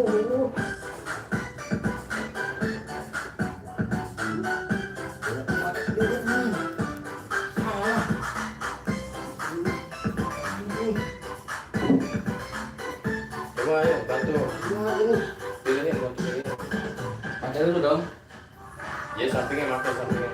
Coba ayo bantu. Pilihin, bantu pilihin. Pakai dulu dong. Ya sampingnya makan sampingnya.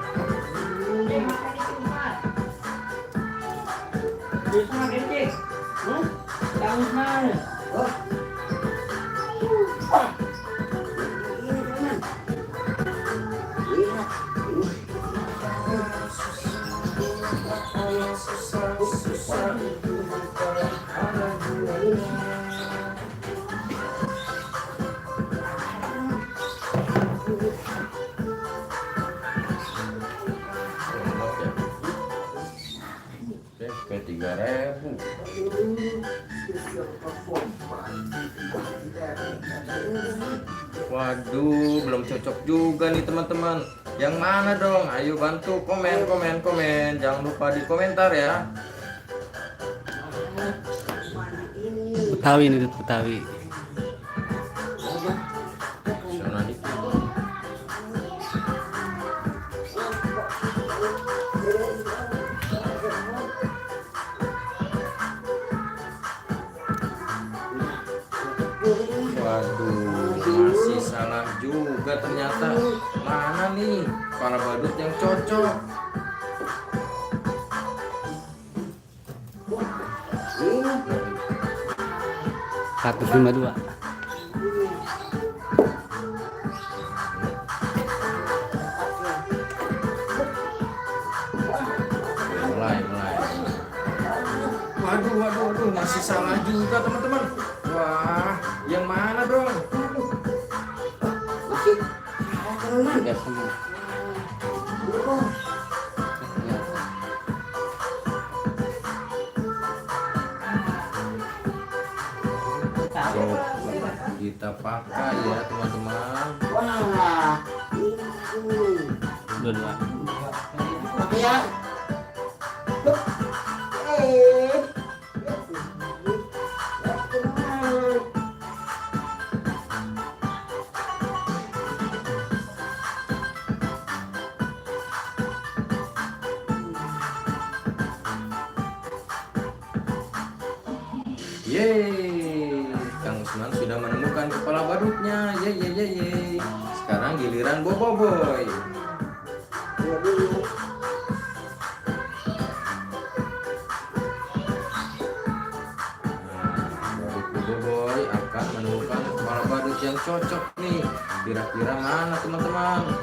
Oke, 3.000. Waduh, belum cocok juga nih teman-teman. Yang mana dong? Ayo bantu komen. Jangan lupa di komentar ya. Betawi ini Betawi. Waduh, masih salah juga ternyata. Mana nih kepala badut yang cocok? $152. Mulai. Waduh, masih salah juga teman-teman. Wah, yang mana dong? Tidak semua. So, kita pakai ya teman-teman. Dua-dua. Yeay, Kang Usman sudah menemukan kepala badutnya. Yeay. Sekarang giliran Boboiboy. Boboiboy akan menemukan kepala badut yang cocok nih. Kira-kira mana teman-teman?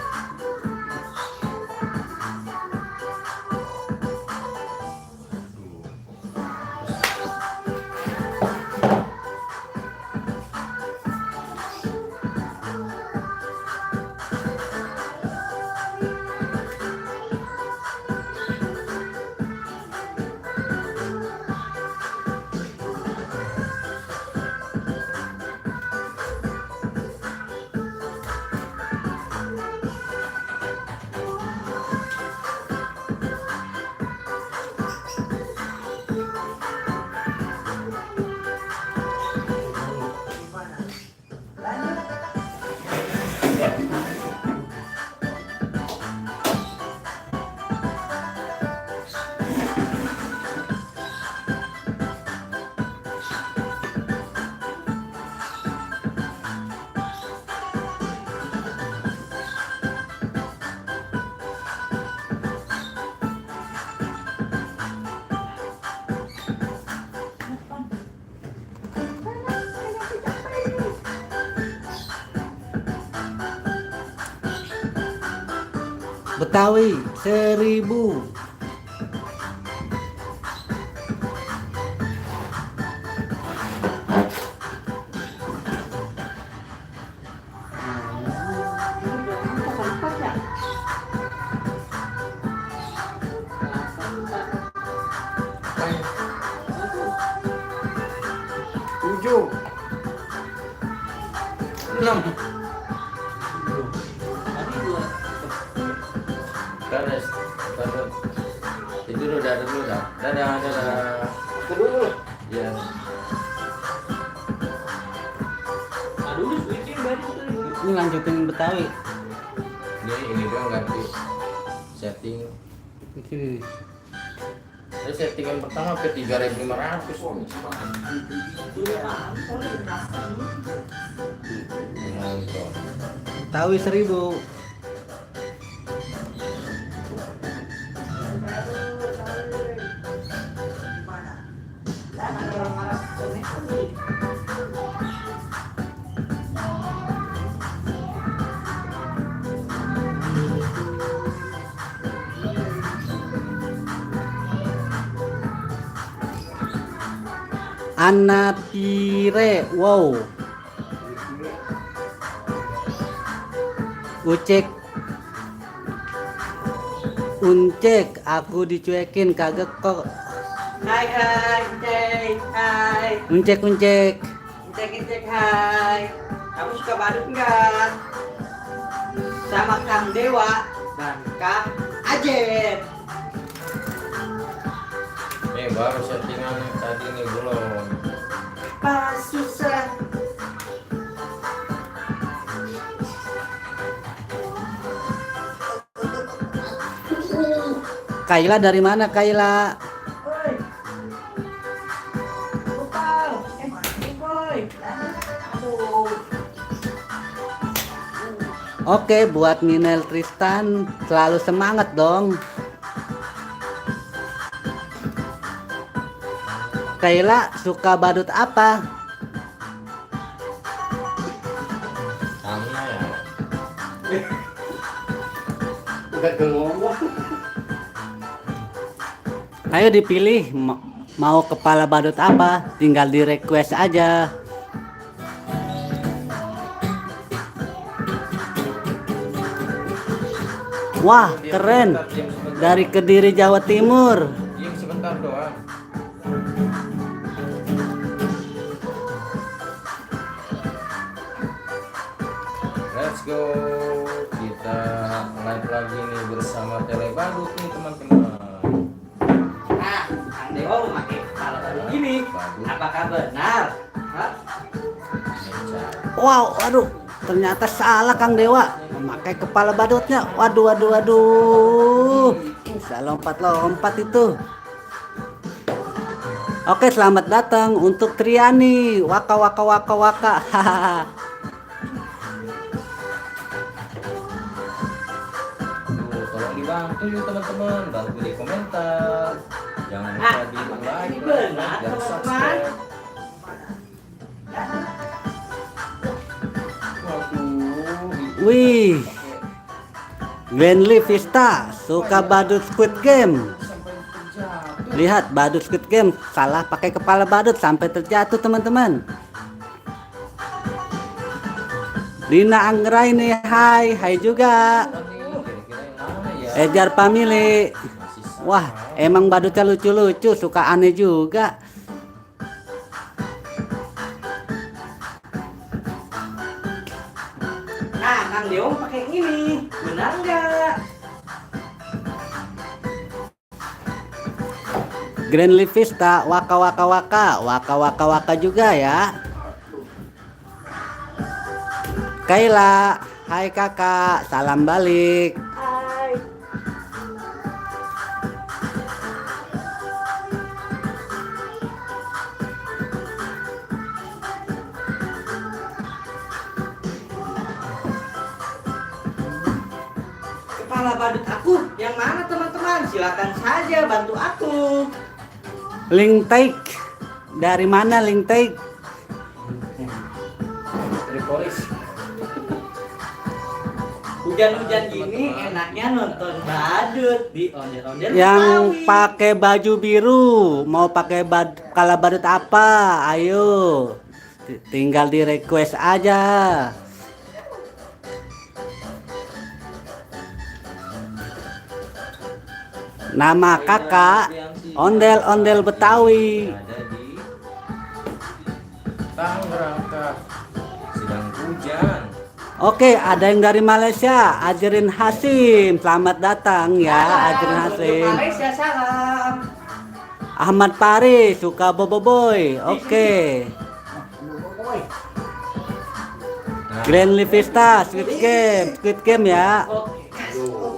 Betawi 1.000. Tujuh, 6. Dadah. Itu udah dulu dah. Dadah. Kedua. Ya. Aduh. Ini lanjutin Betawi. Ini doang ganti setting. Di sini. Saya settingan pertama ke 3.500. Nonton. Betawi 1000. Anapire, wow. Uncek, aku dicuekin kagak kok. Hai hai Uncek, hai Uncek. Uncek, hai. Kamu suka badut nggak? Sama Kang Dewa dan Kang Ajep. Baru settingan yang tadi nih belum. Pas susah. Kaila dari mana Kaila? Oi. Bupal. Boy. Aduh. Oke, buat Ninel Tristan selalu semangat dong. Kaila suka badut apa? Sama ya. Udah ngomong. Ayo dipilih mau kepala badut apa, tinggal di request aja. Wah, keren. Dari Kediri, Jawa Timur. Diam sebentar doang. Let's go. Kita live lagi nih bersama Tele Badut nih teman-teman. Nah, Kang Dewa memakai kepala badut ini. Apakah benar? Hah? Wow, waduh, ternyata salah Kang Dewa. Memakai kepala badutnya. Waduh. Bisa lompat-lompat itu. Oke, selamat datang untuk Triani. Waka waka waka waka. Hahaha. Tolong dibantu yuk teman-teman, bantu di komentar. Jangan lupa di like, benar, dan teman-teman. subscribe. Waduh, Wih, Gwenly Vista suka badut Squid Game. sampai terjatuh. Lihat badut Squid Game salah pakai kepala badut sampai terjatuh teman-teman. Lina Anggraini, hai juga. Kira-kira yang mana ya? Ejar Pamili. Masih sama. Wah, emang badutnya lucu-lucu, suka aneh juga. Nah, Kang Dewa pakai ini. Benar nggak? Gwenly Vista, waka waka waka, waka waka waka juga ya. Kaila, hai kakak, salam balik. Hai. Kepala badut aku yang mana teman-teman? Silakan saja bantu aku. Link take. Dari mana link take? Dari Polis. Hujan-hujan gini enaknya nonton badut di ondel-ondel Yang Betawi. pakai baju biru mau pakai kepala badut apa? Ayo. Tinggal di request aja. Nama kakak ondel-ondel Betawi. Ada di Tangerang Kak. Sedang hujan. Oke, ada yang dari Malaysia, Ajrin Hasim. Selamat datang ya, Ajrin Hasim. Malaysia salam. Ahmad Pari, suka boboiboy. Oke. Nah Grandly Vista, Squid Game ya.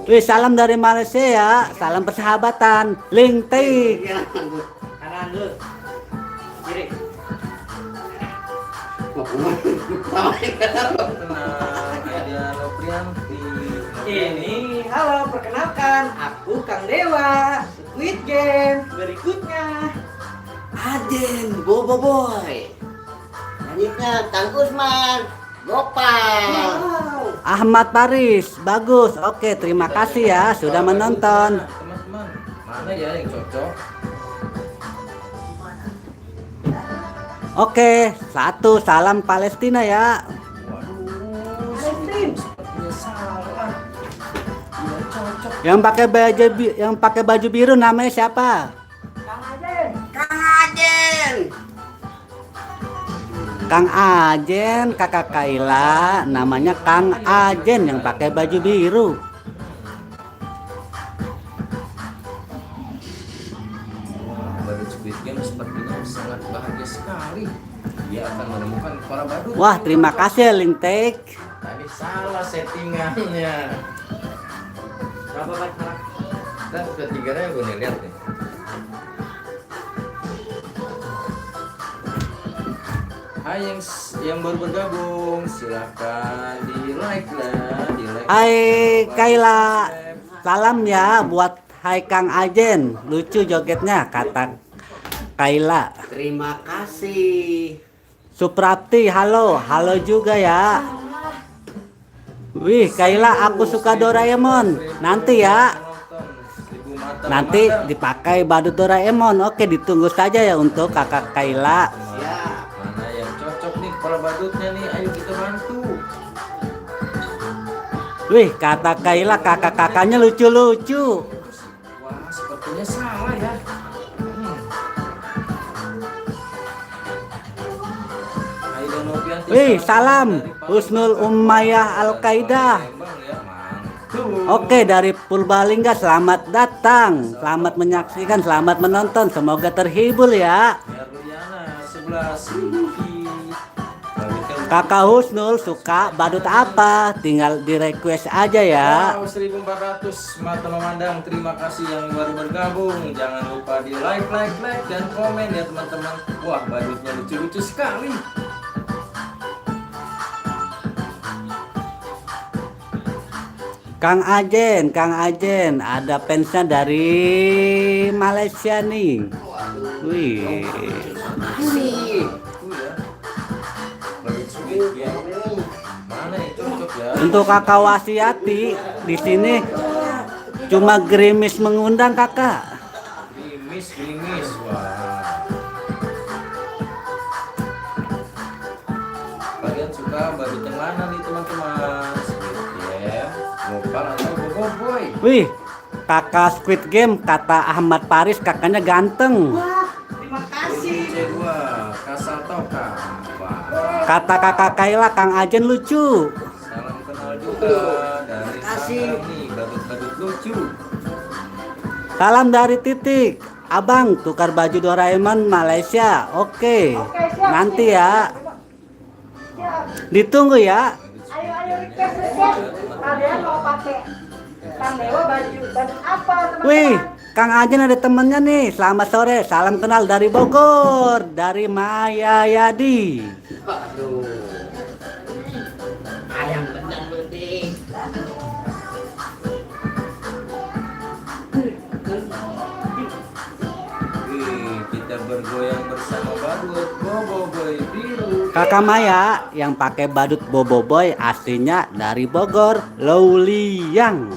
Wih, salam dari Malaysia ya, salam persahabatan. Link tik. Kanan dulu. Kiri. Tenang, Aida Noprianti. Ini, halo, perkenalkan, aku Kang Dewa. Squid Game berikutnya. Aden, Bobo Boy. Selanjutnya Kang Usman, Gopal. Wow. Ahmad Paris, bagus. Oke, terima kasih ya sudah menonton. Teman-teman, mana ya yang cocok? Oke, satu salam Palestina ya. Waduh, sepertinya salah. Iya cocok. Yang pakai baju biru namanya siapa? Kang Aden. Kang Ajen, kakak Kaila, namanya Kang Ajen yang pakai baju biru. Badut Squid Game sepertinya sangat bahagia sekali. Dia akan menemukan kepala badut. Wah, terima kasih ya Lintek. Tadi salah settingannya. Berapa banyak? Dan ketiganya gue nih lihat nih. Hai yang baru bergabung, silahkan di like lah, di like. Hai Kaila, salam ya buat Hai Kang Ajen, lucu jogetnya kata Kaila. Terima kasih. Suprapti, halo, halo juga ya. Wih, Kaila, aku suka Doraemon. Nanti ya, nanti dipakai badut Doraemon. Oke, ditunggu saja ya untuk kakak Kaila. Siap. Mana yang cocok nih kepala badutnya nih? Ayo kita bantu. Wih, kata Kaila kakak-kakaknya lucu-lucu. Wah, sepertinya salah ya. Aida Novianti, Wih, salam salam dari Palembang. Husnul Umayyah Al-Qaeda. Palembang ya, mantul. Oke, dari Purbalingga selamat datang. Selamat menyaksikan, selamat menonton. Semoga terhibur ya. Herliana 11 Vicky. Kakak Husnul suka badut apa? Tinggal di request aja ya. Wow, 1400 mata memandang. Terima kasih yang baru bergabung. Jangan lupa di like dan komen ya teman-teman. Wah, badutnya lucu-lucu sekali. Kang Ajen, ada fansnya dari Malaysia nih. Wih, Kasih. Itu ya. Badut Squid Game. Mana yang cocok ya? untuk kakak Wasiati di sini cuma gerimis mengundang kakak. Gerimis. Wah. Kalian suka badut yang mana nih teman-teman? Squid Game, Gopal atau Bobo Boy? Wih, kakak Squid Game kata Ahmad Paris kakaknya ganteng. Terima kasih. C2 Kasatoka. Wah. Kata kakak Kaila Kang Ajen lucu. Salam kenal juga dari Kasih. Tangerang nih, badut-badut lucu. Salam dari Titik. Abang tukar baju Doraemon Malaysia. Oke. Nanti ya. Ditunggu ya. Ayo request request. Kalian mau pakai Kang Dewa baju apa teman-teman? Wih, Kang Ajen ada temennya nih. Selamat sore. Salam kenal dari Bogor. Dari Maya Yadi. Aduh. Ayam benar berarti. Wih, kita bergoyang bersama badut Bobo Boy biru. Kakak Maya yang pakai badut Bobo Boy aslinya dari Bogor, Lauliang.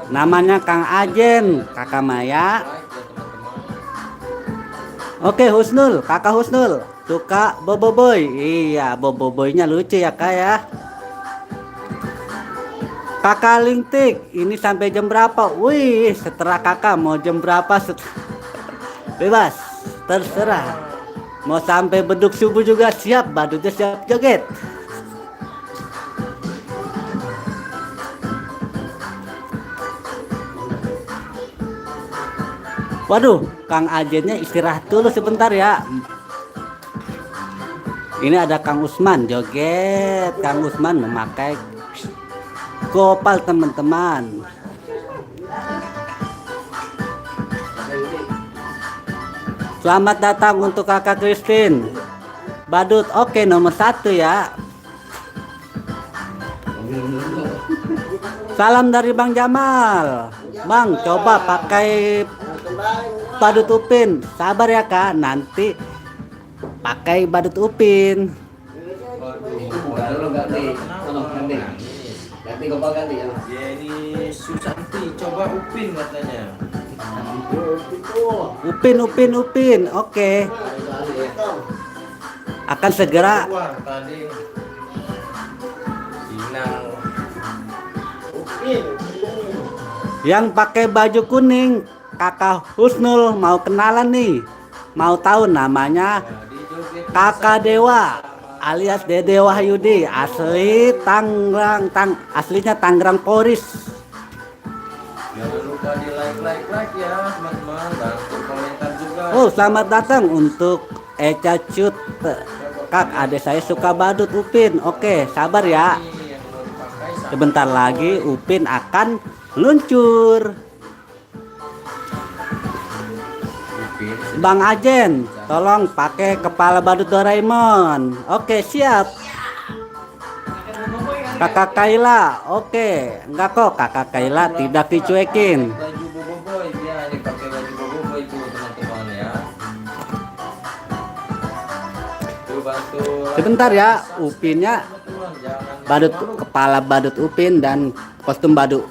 Namanya Kang Ajen, Kakak Maya. Like ya teman-teman. Oke Husnul, Kakak Husnul suka Bobo Boy. Iya, Bobo Boynya lucu ya Kak ya. Kakak Lintik, ini sampai jam berapa? Wih, setelah kakak mau jam berapa? Bebas, terserah. Mau sampai beduk subuh juga siap, badutnya siap joget. Waduh, Kang Ajennya istirahat dulu sebentar ya. Ini ada Kang Usman joget. Kang Usman memakai gopal teman-teman. Selamat datang untuk kakak Christine. Badut oke nomor 1 ya. Salam dari Bang Jamal. Bang coba pakai badut Upin. Sabar ya kak, nanti pakai badut Upin. Baru ganti. Ganti. Ganti gopal ganti ya. Ya ini Susanti coba Upin katanya. Upin. Oke. Akan segera. Wah tadi Inang. Yang pakai baju kuning, kakak Husnul mau kenalan nih. Mau tahu namanya? Kakak Dewa alias Dede Wahyudi, asli Tangerang, aslinya Tangerang Poris. Jangan lupa di like ya teman-teman, dan komentar juga. Oh, selamat datang untuk Eca Cut. Kak, adik saya suka badut Upin. Oke, sabar ya. Ini yang mau dipakai Sebentar lagi Upin akan luncur. Upin. Bang Ajen, tolong pakai kepala badut Doraemon. Oke, siap. Kakak Kaila, oke. Enggak kok, kakak Kaila tidak dicuekin. Baju boboiboy, dia hanya pakai baju boboiboy itu teman-teman ya. Tuh bantu. Sebentar ya, Upinnya Teman-teman, jangan badut kepala badut Upin dan kostum badut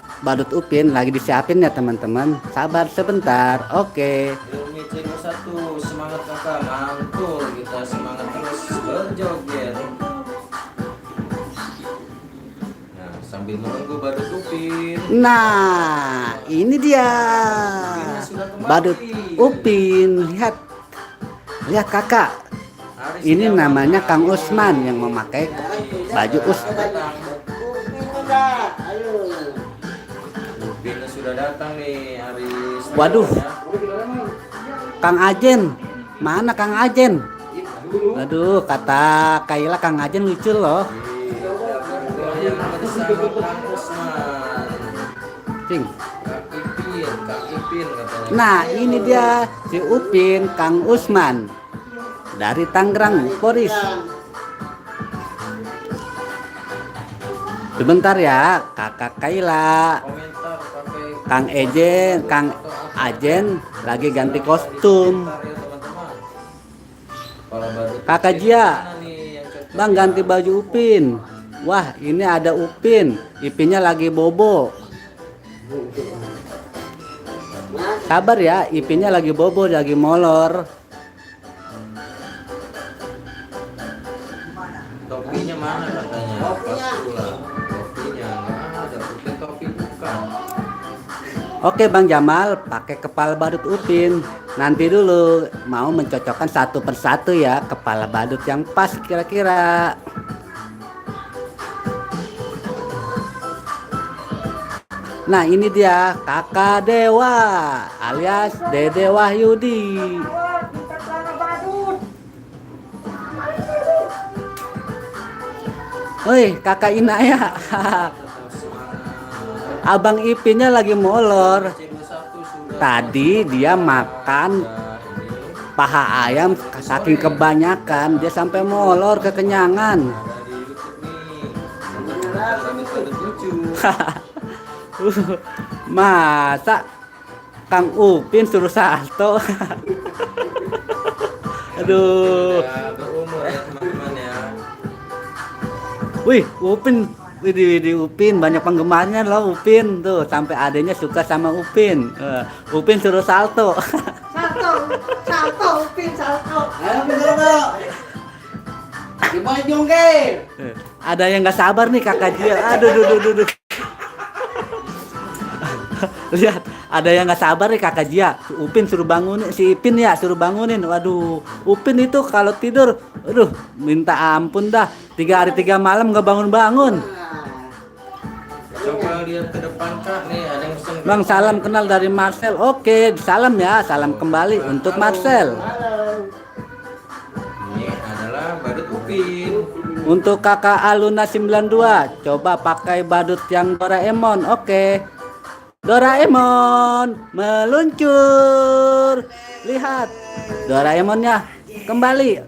Upin lagi disiapin ya teman-teman. Sabar sebentar. Oke. Ilmi C21, semangat kakak, mantul, kita semangat terus berjoget. Nah, sambil menunggu badut Upin. Nah, ini dia. Badut Upin. Lihat. Lihat kakak. Ini namanya Kang Usman yang memakai baju Upin sudah datang nih Aris. Waduh. Kang Ajen. Mana Kang Ajen? Aduh, kata Kaila Kang Ajen lucu loh. Yang bersama Kang Usman. Cing. Kak Ipin katanya. Nah, ini dia si Upin Kang Usman dari Tangerang Poris. Sebentar ya, kakak Kaila, Komentar pakai Kang Ejen, Kang Ajen lagi ganti kostum. komentar ya teman-teman. Kalau badut Kakak Upin Jia, mana nih yang cocok? Bang ganti baju Upin. Wah, ini ada Upin. Ipinnya lagi bobo. Sabar ya, Ipinnya lagi bobo, lagi molor. Topinya mana katanya? Topinya. Topinya nggak ada. Upin topi bukan. Oke Bang Jamal, pakai kepala badut Upin. Nanti dulu mau mencocokkan satu persatu ya kepala badut yang pas kira-kira. Nah ini dia kakak Dewa alias Dede Wahyudi. Wah, kita celana badut. Woi kakak Inaya. Abang Ipinnya lagi molor. C21 sudah. Tadi dia makan paha ayam saking kebanyakan dia sampai molor kekenyangan. Ada di YouTube nih. Badut lucu. Masa Kang Upin suruh salto. Aduh. Udah berumur ya teman-teman ya. Wih, Upin. Di Upin banyak penggemarnya loh Upin tuh, sampai adanya suka sama Upin. Upin suruh salto. Salto, Upin, salto. Ayo bener. Gimana jongke? Ada yang nggak sabar nih kakak Jia. Aduh. Lihat, ada yang nggak sabar nih kakak Jia. Si Upin suruh bangunin, si Ipin ya suruh bangunin. Waduh, Upin itu kalau tidur, aduh, minta ampun dah. 3 hari 3 malam nggak bangun-bangun. Coba lihat ke depan Kak nih, ada yang pesen. Bang, salam kenal dari Marcel. Oke, salam ya, salam kembali untuk Marcel. Ini adalah badut Upin. Untuk kakak Aluna 92, coba pakai badut yang Doraemon. Oke. Doraemon meluncur. Lihat. Doraemonnya kembali.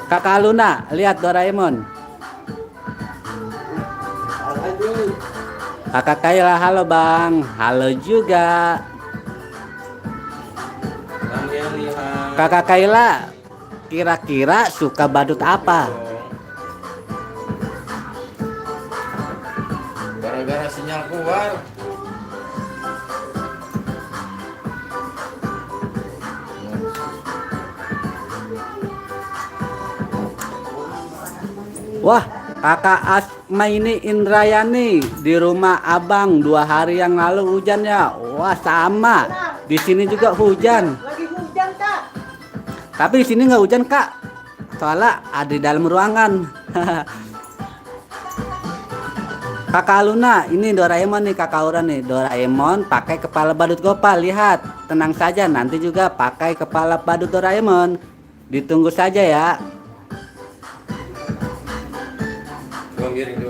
Kakak Aluna, lihat Doraemon. Kakak Kayla, halo Bang. Halo juga. Bang yang lihat. Kakak Kayla, kira-kira suka badut apa? Gara-gara sinyal keluar. Wah, kakak Asma ini Indrayani di rumah abang 2 hari yang lalu hujan ya. Wah, sama. Di sini juga hujan. Lagi hujan, Kak. Tapi di sini nggak hujan kak. Soalnya ada di dalam ruangan. Kakak Luna, ini Doraemon nih kakak Aura nih. Doraemon pakai kepala badut Gopal. Lihat, tenang saja. Nanti juga pakai kepala badut Doraemon. Ditunggu saja ya. Dua piring.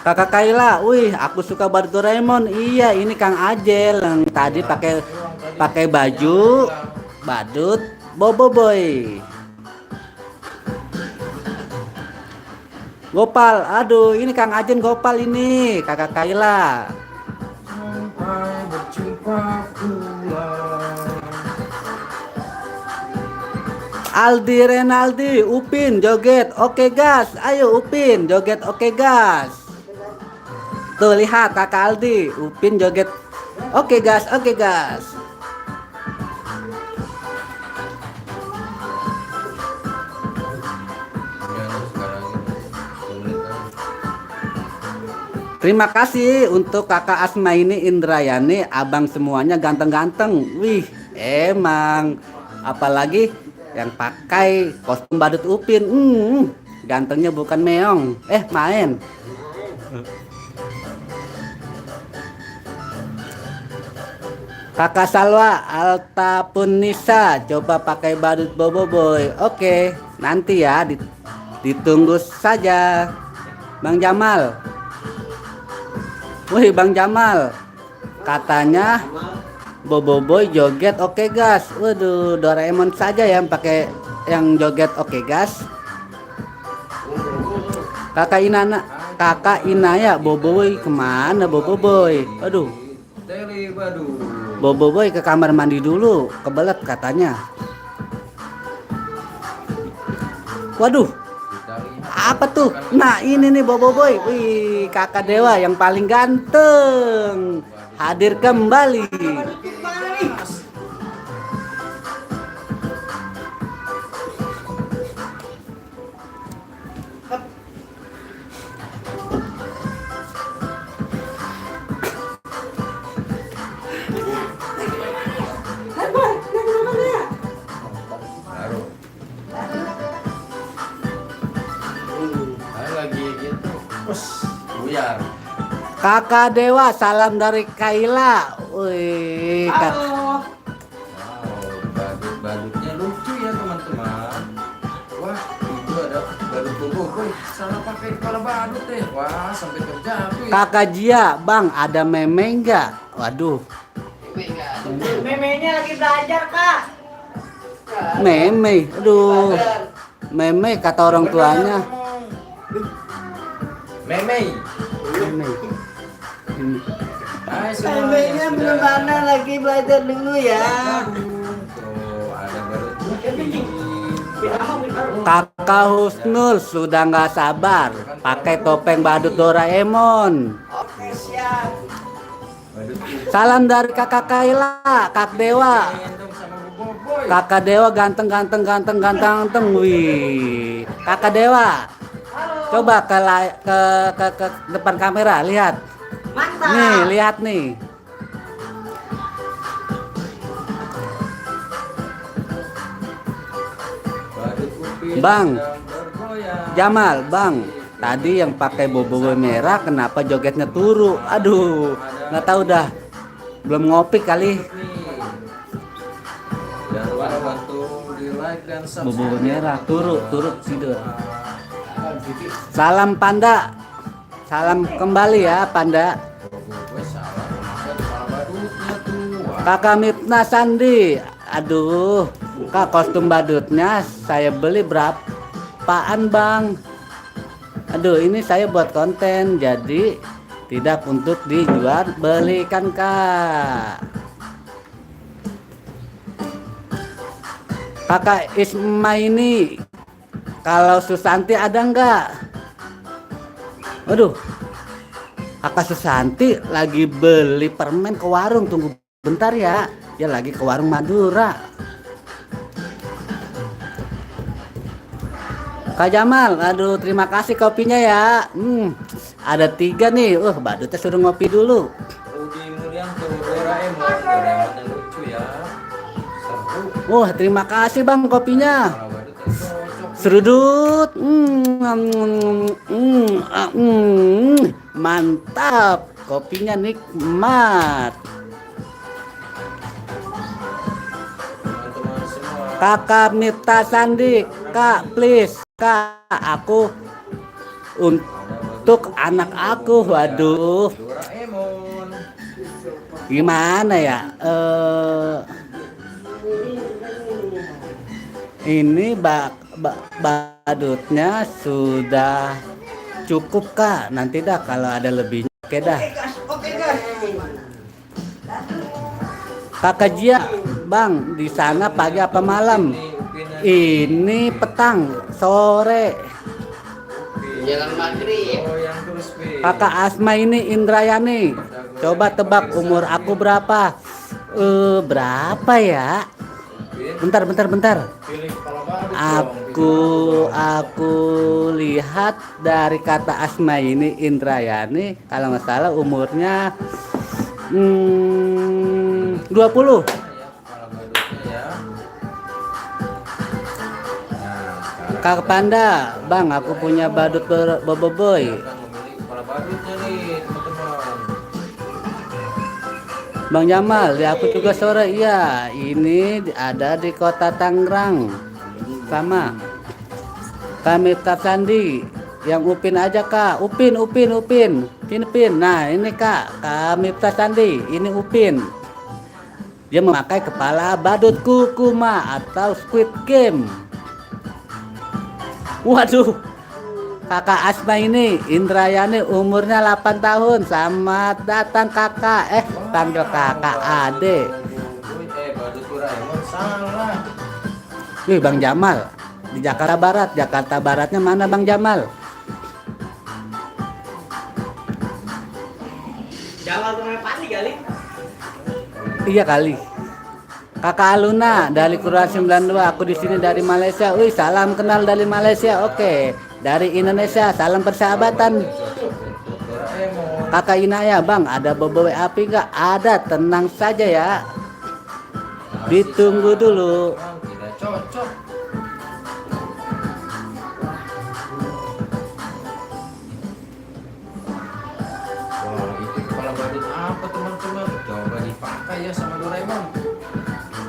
Kakak Kayla, wih, aku suka badut Doraemon. Iya, ini Kang Ajel yang tadi pakai baju badut Bobo Boy. Gopal, aduh, ini Kang Ajel Gopal ini, kakak Kayla. Sampai berjumpa pulang. Aldi Renaldi, Upin joget, oke gas, ayo Upin joget, oke gas. Tuh lihat kakak Aldi, Upin joget, oke gas, oke gas. Terima kasih untuk kakak Asma ini Indrayani, abang semuanya ganteng-ganteng. Wih, emang apalagi yang pakai kostum badut Upin. Gantengnya bukan meong, main. Kakak Salwa Alta Punisa, coba pakai badut Bobo Boy. Oke, nanti ya ditunggu saja. Bang Jamal. Wih, Bang Jamal. Katanya Bobo Boy joget oke gas. Waduh, Doraemon saja yang pakai yang joget oke gas. Kakak Inaya, Bobo Boy kemana Bobo Boy? Aduh, Teli Badu. Bobo Boy ke kamar mandi dulu, kebelet katanya. Waduh, apa tuh? Nah ini nih Bobo Boy. Wih, kakak Dewa yang paling ganteng hadir kembali. Baru. Saya lagi gitu. Buyar. Kakak Dewa, salam dari Kayla. Wih, Wow, badut-badutnya lucu ya teman-teman. Wah, itu ada badut Bobo Boy. Salah pakai kepala badut deh. Wah, sampai terjatuh ya. Kakak Jia, Bang, ada meme enggak? Waduh, Memenya lagi belajar, Kak. meme. Aduh, meme kata orang tuanya. Memei. Meme. Ini. Hai semuanya. Memenya belum mana lagi belajar dulu ya. Tuh, ada badut Upin. Kakak Husnul sudah nggak sabar pakai topeng badut Doraemon. Oke, siap. Badut Upin. Salam dari kakak Kayla, Kak Dewa. Gendong sama Bobo Boy. Kakak Dewa ganteng. Wih, kakak Dewa. Coba ke depan kamera, lihat. Mantap. Nih, lihat nih. Badut Upin Bang. sedang bergoyang. Jamal, Bang. Tadi yang pakai bobo merah kenapa jogetnya turu? Aduh, nggak tahu dah. Belum ngopi kali. Nih. Jangan lupa bantu tuh di like dan Bobo subscribe. merah turut tidur. Salam Panda. Salam kembali ya Panda. Gue salah makan kepala badutnya tuh. Wah, Kakak Mitna Sandi. Aduh, Kak, kostum badutnya saya beli berapaan Bang? Aduh, ini saya buat konten jadi tidak untuk dijual belikan Kak. Kakak Isma ini, kalau Susanti ada nggak? Aduh, Kakak Susanti lagi beli permen ke warung. Tunggu bentar ya, dia lagi ke warung Madura. Kak Jamal, aduh terima kasih kopinya ya. Ada 3 nih. Badutnya suruh ngopi dulu. Rudi Mulyanto, Doraemon yang lucu ya. Seru. Terima kasih Bang kopinya. Kepala badutnya cocok. Serudut. Mantap. Kopinya nikmat. Teman-teman semua. Kakak Mita Sandi, Kak please, Kak aku untuk anak aku. Waduh, Doraemon. gimana ya? Ini badutnya sudah cukup Kak. Nanti dah kalau ada lebihnya. Oke dah. Kakak Jia, Bang, di sana pagi apa malam? Ini petang, sore. Jalan maghrib. Oh, yang crispy. Kakak Asma ini Indrayani. Coba tebak umur aku berapa? Berapa ya? Bentar. Pilih kepala badut dong. Aku lihat dari kata Asma ini Indrayani, kalau nggak salah umurnya 20. Ya, kepala badutnya ya. Nah, sekarang Kak Panda, Bang, aku punya badut boboiboy. akan memilih kepala badutnya nih, teman-teman. Bang Jamal, ya aku juga sore. Iya, ini ada di kota Tangerang. Sama kami Sandi. Yang Upin aja Kak. Upin. Nah ini Kak, kami Sandi. Ini Upin. Dia memakai kepala badut Kukuma atau Squid Game. Waduh, Kakak Asma ini Indrayani umurnya 8 tahun. Selamat datang Kakak. Panggil Kakak Ade. Badut Doraemon salah. Wih, Bang Jamal di Jakarta Barat. Jakarta Baratnya mana Bang Jamal? Jamal tuh pasti kali. Iya kali. Kakak Aluna dari Kuruan 92. Aku di sini dari Malaysia. Wih, salam kenal dari Malaysia. Oke, dari Indonesia salam persahabatan. Doraemon. Kakak Inaya, Bang, ada boboiboy api nggak? Ada, tenang saja ya. Ditunggu dulu. Tidak cocok. Wah, itu kepala badut apa teman-teman? Coba dipakai ya sama Doraemon.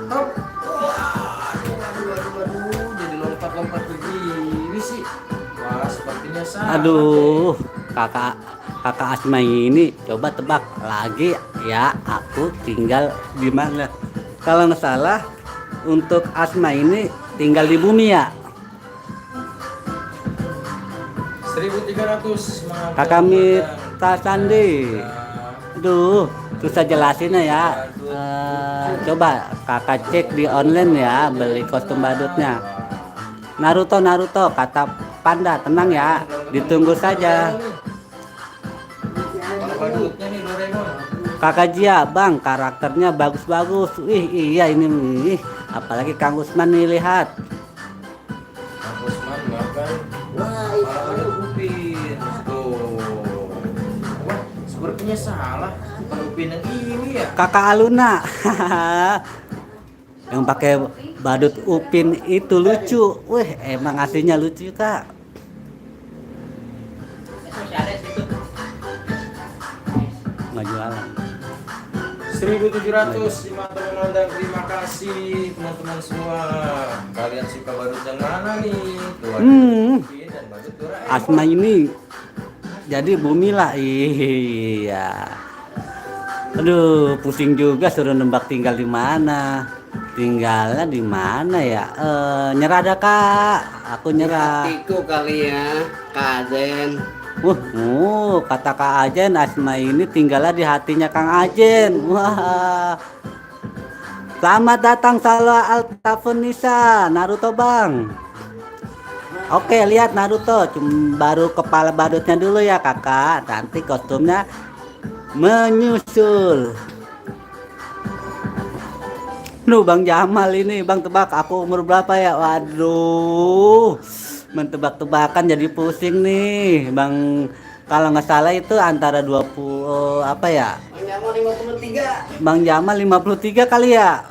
Hop. Wah, aduh, jadi lompat-lompat begini sih. Wah, sepertinya salah. Aduh, kakak Asma ini coba tebak lagi ya. Aku tinggal di mana? Kalau nggak salah, untuk Asma ini tinggal di bumi ya. 1300 semangat. Kakak Mita Sandi. Aduh, susah jelasinnya ya. Coba kakak cek di online ya, beli kostum badutnya. Naruto, kata Panda, tenang ya, ditunggu saja. Kepala badutnya nih Doraemon. Kakak Jia, Bang, karakternya bagus-bagus. Iya ini, apalagi Kang Usman nih, lihat. Kang Usman makan. Wah, kepala badut Upin. Tuh. Wah, sepertinya salah. Bukan Upin yang ini ya. Kakak Aluna. Yang pakai badut Upin itu lucu. Wih, emang aslinya lucu, Kak. Masih ada situ. Nggak jualan. 1705 teman-teman, dan terima kasih teman-teman semua. Kalian suka badut yang mana nih? Tuh, ada Upin dan badut Doraemon. Asma ini jadi bumi lah. Iya. Aduh, pusing juga suruh nembak tinggal di mana. Tinggalnya di mana ya? Nyerah dah kak. Aku nyerah. Hatiku kali ya, Kak Aden. Kata Kak Ajen, Asma ini tinggalnya di hatinya Kang Ajen. Wah. Selamat datang Salwa Altafunisa, Naruto bang. Oke, lihat Naruto, baru kepala badutnya dulu ya kakak. Nanti kostumnya menyusul. Nuh Bang Jamal ini, Bang tebak aku umur berapa ya? Waduh, mentebak-tebakan jadi pusing nih Bang. Kalau nggak salah itu antara 20 apa ya? Bang Jamal 53. Bang Jamal 53 kali ya?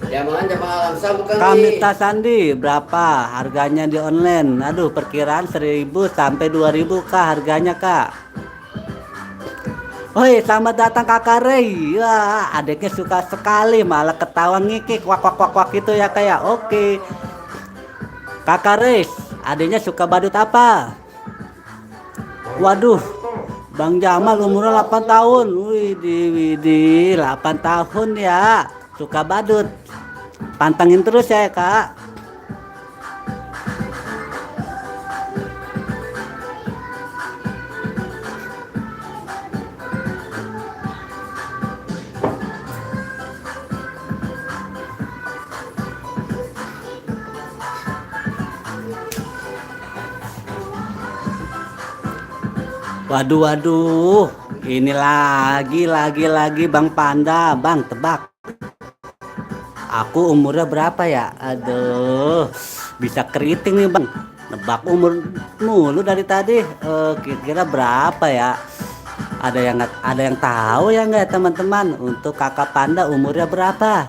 Jamal Alamsa bukan Kamita Sandi berapa harganya di online? Aduh, perkiraan 1000 sampai 2000 kah harganya kak? Oi, selamat datang kakak Rey. Wah, adiknya suka sekali malah ketawa ngikik wak wak wak wak gitu ya kayak. Oke. Kakak Rey, adiknya suka badut apa? Waduh, Bang Jamal umurnya 8 tahun. Widih, 8 tahun ya. Suka badut. Pantengin terus ya kak. Waduh, ini lagi Bang Panda, Bang tebak. Aku umurnya berapa ya? Aduh, bisa keriting nih Bang. Nebak umur mulu dari tadi. Kira-kira berapa ya? Ada yang tahu ya nggak teman-teman? Untuk kakak Panda umurnya berapa?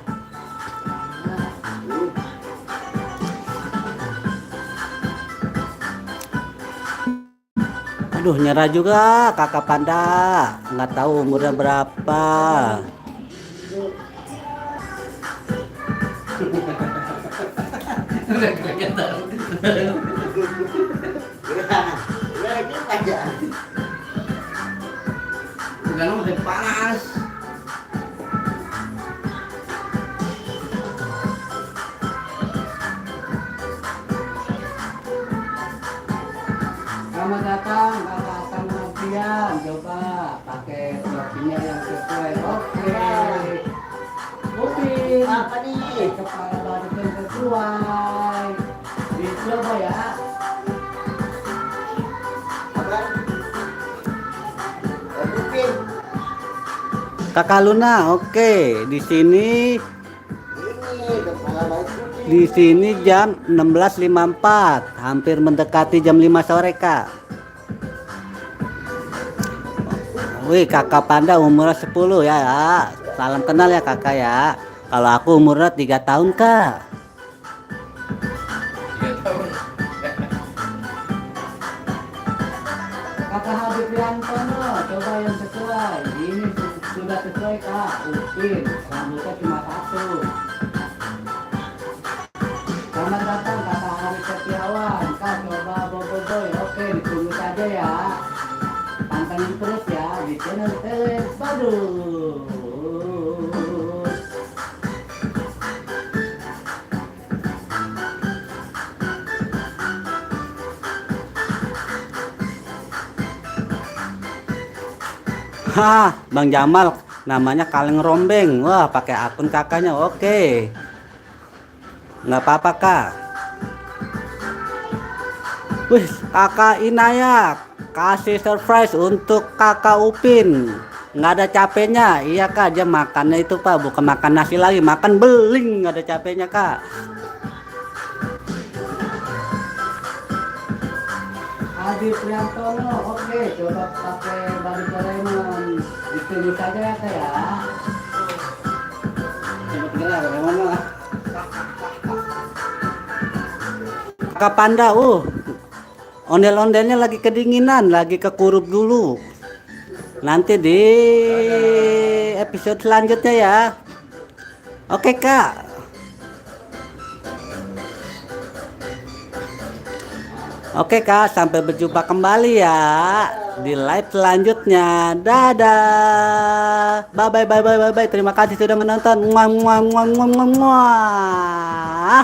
Aduh, nyerah juga kakak Panda, nggak tahu umurnya berapa. Bukan udah panas. Selamat datang kakak Sampian, coba pakai topinya yang sesuai. Oke. Upin, Apa nih? kepala badut yang sesuai. Dicoba ya. Apa? Upin. Kakak Luna, oke. Di sini Ini kepala batu. Di sini jam 16.54, hampir mendekati jam 5 sore kak. Wih, kakak Panda umurnya 10 ya. Salam kenal ya kakak ya. Kalau aku umurnya 3 tahun kak. 3 tahun. Kakak Habib Yantono, coba yang sesuai. Ini sudah sesuai kak. Upin, rambutnya cuma 1. Selamat datang kakak Hari Setiawan. Kak coba boboiboy. Oke, ditunggu saja ya. Pantengin terus ya di channel Tele Badut. Hah, Bang Jamal namanya Kaleng Rombeng. Wah, pakai akun kakaknya. Oke. Nggak apa-apa kak. Wih, kakak Inaya kasih surprise untuk kakak Upin. Nggak ada capeknya. Iya kak, dia makannya itu pak, bukan makan nasi lagi, makan beling, nggak ada capeknya kak. Adi Priantono, oke, coba pakai badut Doraemon. Ditunggu saja ya kak ya. Coba Doraemon lah. Kakak Panda, Ondel-ondelnya lagi kedinginan, lagi kekurup dulu. Nanti di episode selanjutnya ya. Oke Kak. Oke Kak, sampai berjumpa kembali ya di live selanjutnya. Dadah. Bye bye bye bye bye bye. Terima kasih sudah menonton. Muah muah muah muah muah. Muah.